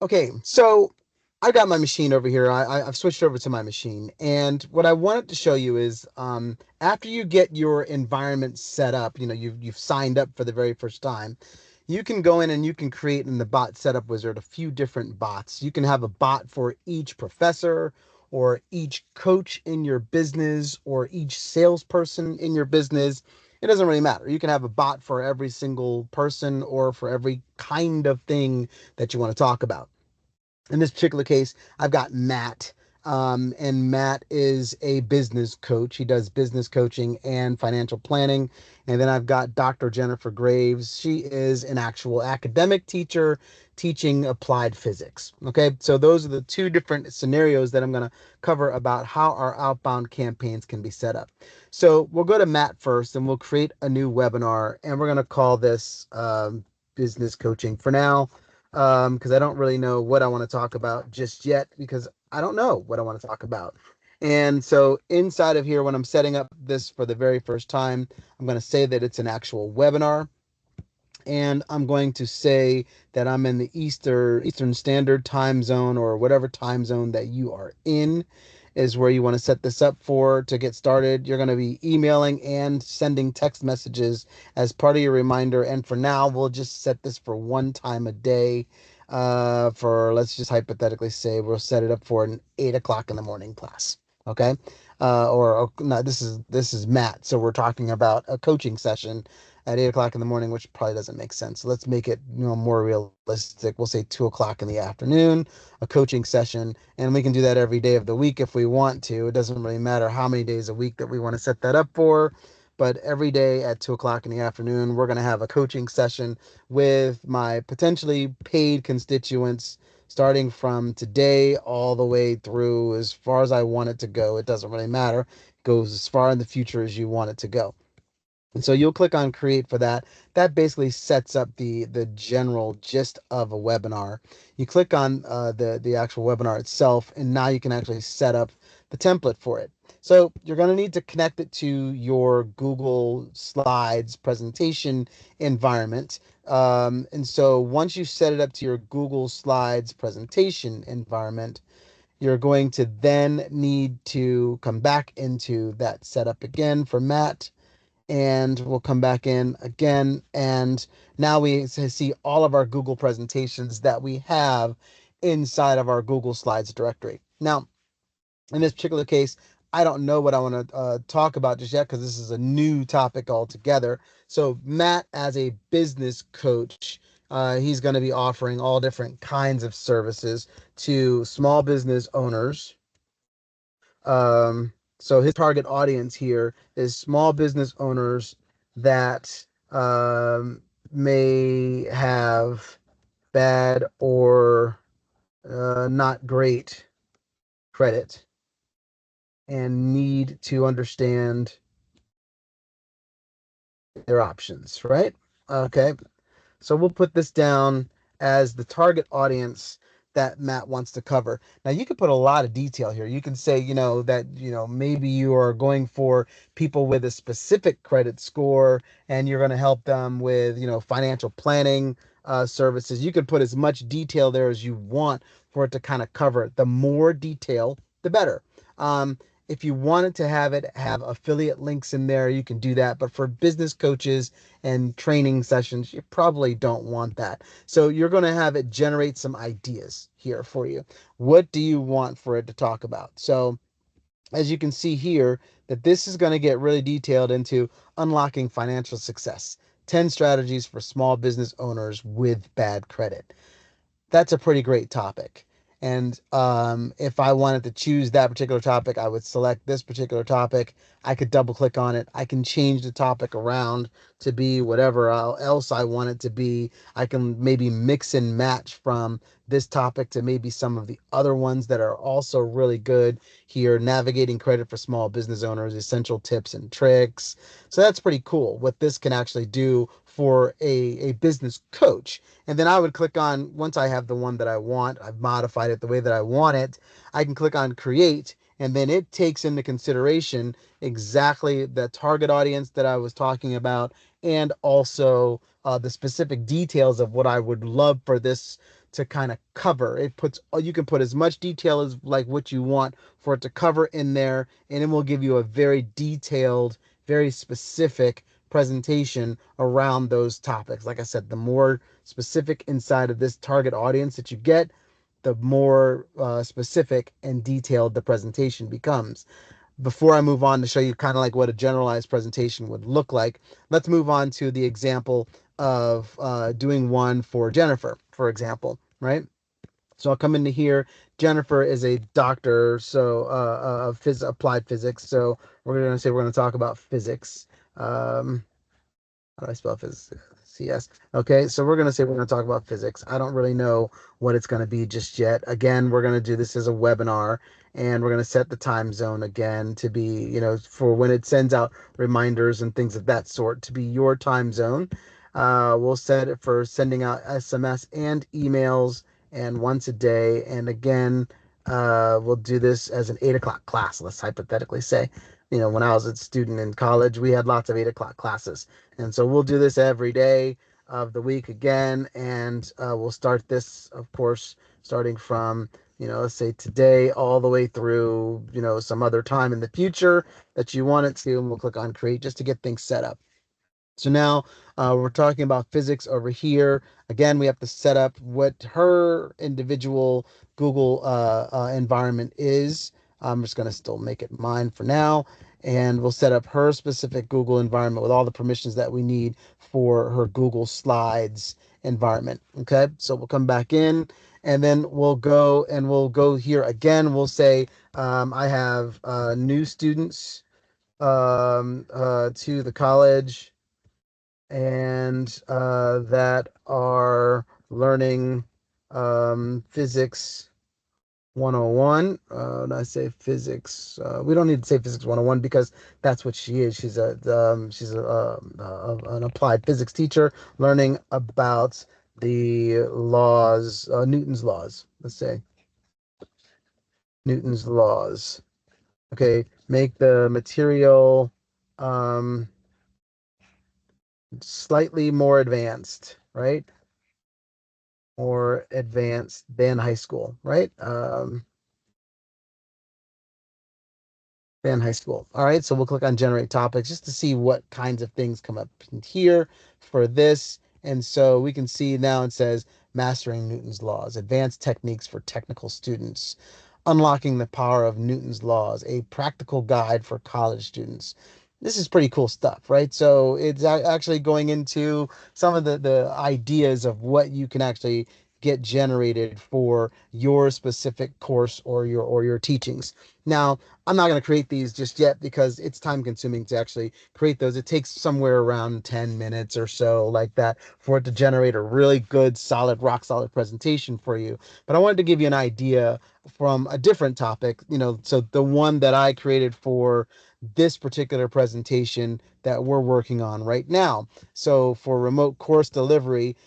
Okay, so I got my machine over here. I've switched over to my machine, and what I wanted to show you is after you get your environment set up, you've signed up for the very first time. You can go in and you can create in the bot setup wizard a few different bots. You can have a bot for each professor or each coach in your business or each salesperson in your business. It doesn't really matter. You can have a bot for every single person or for every kind of thing that you want to talk about. In this particular case, I've got Matt. And Matt is a business coach. He does business coaching and financial planning. And then I've got Dr. Jennifer Graves. She is an actual academic teacher teaching applied physics. Okay, so those are the two different scenarios that I'm going to cover about how our outbound campaigns can be set up. So we'll go to Matt first and we'll create a new webinar, and we're going to call this business coaching for now, because I don't really know what I want to talk about just yet because I don't know what I want to talk about. And so inside of here, when I'm setting up this for the very first time, I'm going to say that it's an actual webinar, and I'm going to say that I'm in the Eastern Standard Time Zone, or whatever time zone that you are in is where you want to set this up for. To get started, you're going to be emailing and sending text messages as part of your reminder. And for now, we'll just set this for one time a day. For, let's just hypothetically say we'll set it up for an 8 o'clock in the morning class. Okay. Or no, this is Matt. So we're talking about a coaching session at 8 o'clock in the morning, which probably doesn't make sense. So let's make it more realistic. We'll say 2 o'clock in the afternoon, a coaching session, and we can do that every day of the week if we want to. It doesn't really matter how many days a week that we want to set that up for. But every day at 2 o'clock in the afternoon, we're going to have a coaching session with my potentially paid constituents, starting from today all the way through as far as I want it to go. It doesn't really matter. It goes as far in the future as you want it to go. And so you'll click on create for that. That basically sets up the general gist of a webinar. You click on the actual webinar itself, and now you can actually set up the template for it. So you're going to need to connect it to your Google Slides presentation environment. And so once you set it up to your Google Slides presentation environment, you're going to then need to come back into that setup again for Matt, and we'll come back in again. And now we see all of our Google presentations that we have inside of our Google Slides directory. Now, in this particular case, I don't know what I want to talk about just yet because this is a new topic altogether. So, Matt, as a business coach, he's going to be offering all different kinds of services to small business owners. So his target audience here is small business owners that may have bad or not great credit and need to understand their options, right? Okay. So we'll put this down as the target audience that Matt wants to cover. Now you can put a lot of detail here. You can say, that, maybe you are going for people with a specific credit score and you're going to help them with, financial planning services. You can put as much detail there as you want for it to kind of cover it. The more detail, the better. Um, if you wanted to have it have affiliate links in there, you can do that. But for business coaches and training sessions, you probably don't want that. So you're going to have it generate some ideas here for you. What do you want for it to talk about? So as you can see here, that this is going to get really detailed into unlocking financial success, 10 strategies for small business owners with bad credit. That's a pretty great topic. And if I wanted to choose that particular topic, I would select this particular topic. I could double click on it. I can change the topic around to be whatever else I want it to be. I can maybe mix and match from this topic to maybe some of the other ones that are also really good here. Navigating credit for small business owners, essential tips and tricks. So that's pretty cool what this can actually do for a business coach. And then I would click on, once I have the one that I want, I've modified it the way that I want it, I can click on create, and then it takes into consideration exactly the target audience that I was talking about, and also the specific details of what I would love for this to kind of cover. It puts, you can put as much detail as like what you want for it to cover in there, and it will give you a very detailed, very specific presentation around those topics. Like I said, the more specific inside of this target audience that you get, the more specific and detailed the presentation becomes. Before I move on to show you kind of like what a generalized presentation would look like, let's move on to the example of doing one for Jennifer, for example, right? So I'll come into here. Jennifer is a doctor, so of applied physics. So we're going to say we're going to talk about physics. How do I spell physics? CS. Okay, so we're going to say we're going to talk about physics. I don't really know what it's going to be just yet. Again, we're going to do this as a webinar, and we're going to set the time zone again to be, for when it sends out reminders and things of that sort to be your time zone. We'll set it for sending out SMS and emails and once a day. And again, we'll do this as an 8 o'clock class, let's hypothetically say. When I was a student in college, we had lots of 8 o'clock classes. And so we'll do this every day of the week again. And we'll start this, of course, starting from, let's say today all the way through, some other time in the future that you want it to. And we'll click on create just to get things set up. So now we're talking about physics over here. Again, we have to set up what her individual Google environment is. I'm just going to still make it mine for now. And we'll set up her specific Google environment with all the permissions that we need for her Google Slides environment. Okay, so we'll come back in and then we'll go here again. We'll say I have new students to the college and that are learning physics 101. I say physics. We don't need to say physics 101 because that's what she is. She's an applied physics teacher learning about the laws, Newton's laws. Let's say Newton's laws. Okay, make the material slightly more advanced, right? More advanced than high school, right? Than high school. All right, so we'll click on generate topics just to see what kinds of things come up in here for this. And so we can see now it says mastering Newton's laws, advanced techniques for technical students, unlocking the power of Newton's laws, a practical guide for college students. This is pretty cool stuff, right? So it's actually going into some of the ideas of what you can actually get generated for your specific course or your teachings. Now, I'm not going to create these just yet because it's time consuming to actually create those. It takes somewhere around 10 minutes or so like that for it to generate a really good, solid, rock solid presentation for you. But I wanted to give you an idea from a different topic, so the one that I created for this particular presentation that we're working on right now. So for remote course delivery,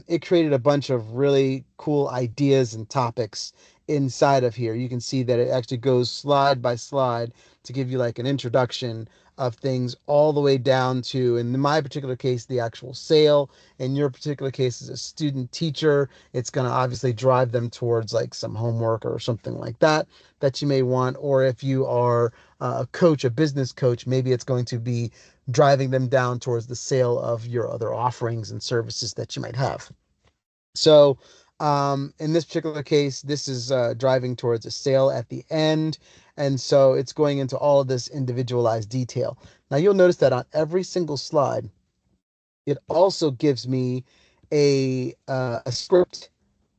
it created a bunch of really cool ideas and topics inside of here. You can see that it actually goes slide by slide to give you like an introduction of things all the way down to, in my particular case, the actual sale. In your particular case, as a student teacher, it's going to obviously drive them towards like some homework or something like that that you may want. Or if you are a coach, a business coach, maybe it's going to be driving them down towards the sale of your other offerings and services that you might have. So in this particular case, this is driving towards a sale at the end. And so it's going into all of this individualized detail. Now you'll notice that on every single slide, it also gives me a script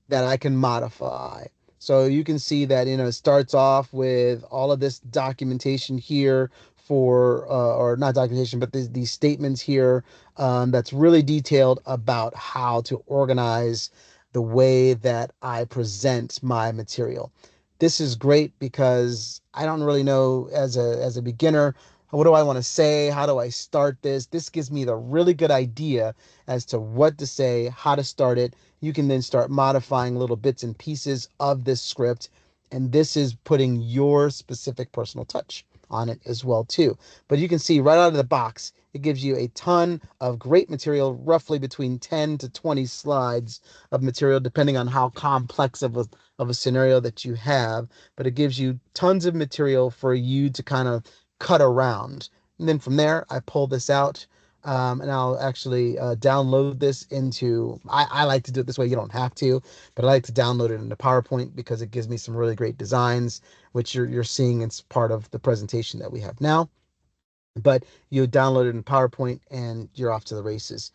that I can modify. So you can see that, it starts off with all of this documentation here for, or not documentation, but these statements here that's really detailed about how to organize the way that I present my material. This is great because I don't really know as a beginner, what do I want to say? How do I start this? This gives me the really good idea as to what to say, how to start it. You can then start modifying little bits and pieces of this script. And this is putting your specific personal touch on it as well too. But you can see right out of the box, It gives you a ton of great material, roughly between 10 to 20 slides of material, depending on how complex of a scenario that you have. But it gives you tons of material for you to kind of cut around. And then from there, I pull this out. And I'll actually download this into. I like to do it this way. You don't have to, but I like to download it into PowerPoint because it gives me some really great designs, which you're seeing as part of the presentation that we have now. But you download it in PowerPoint and you're off to the races.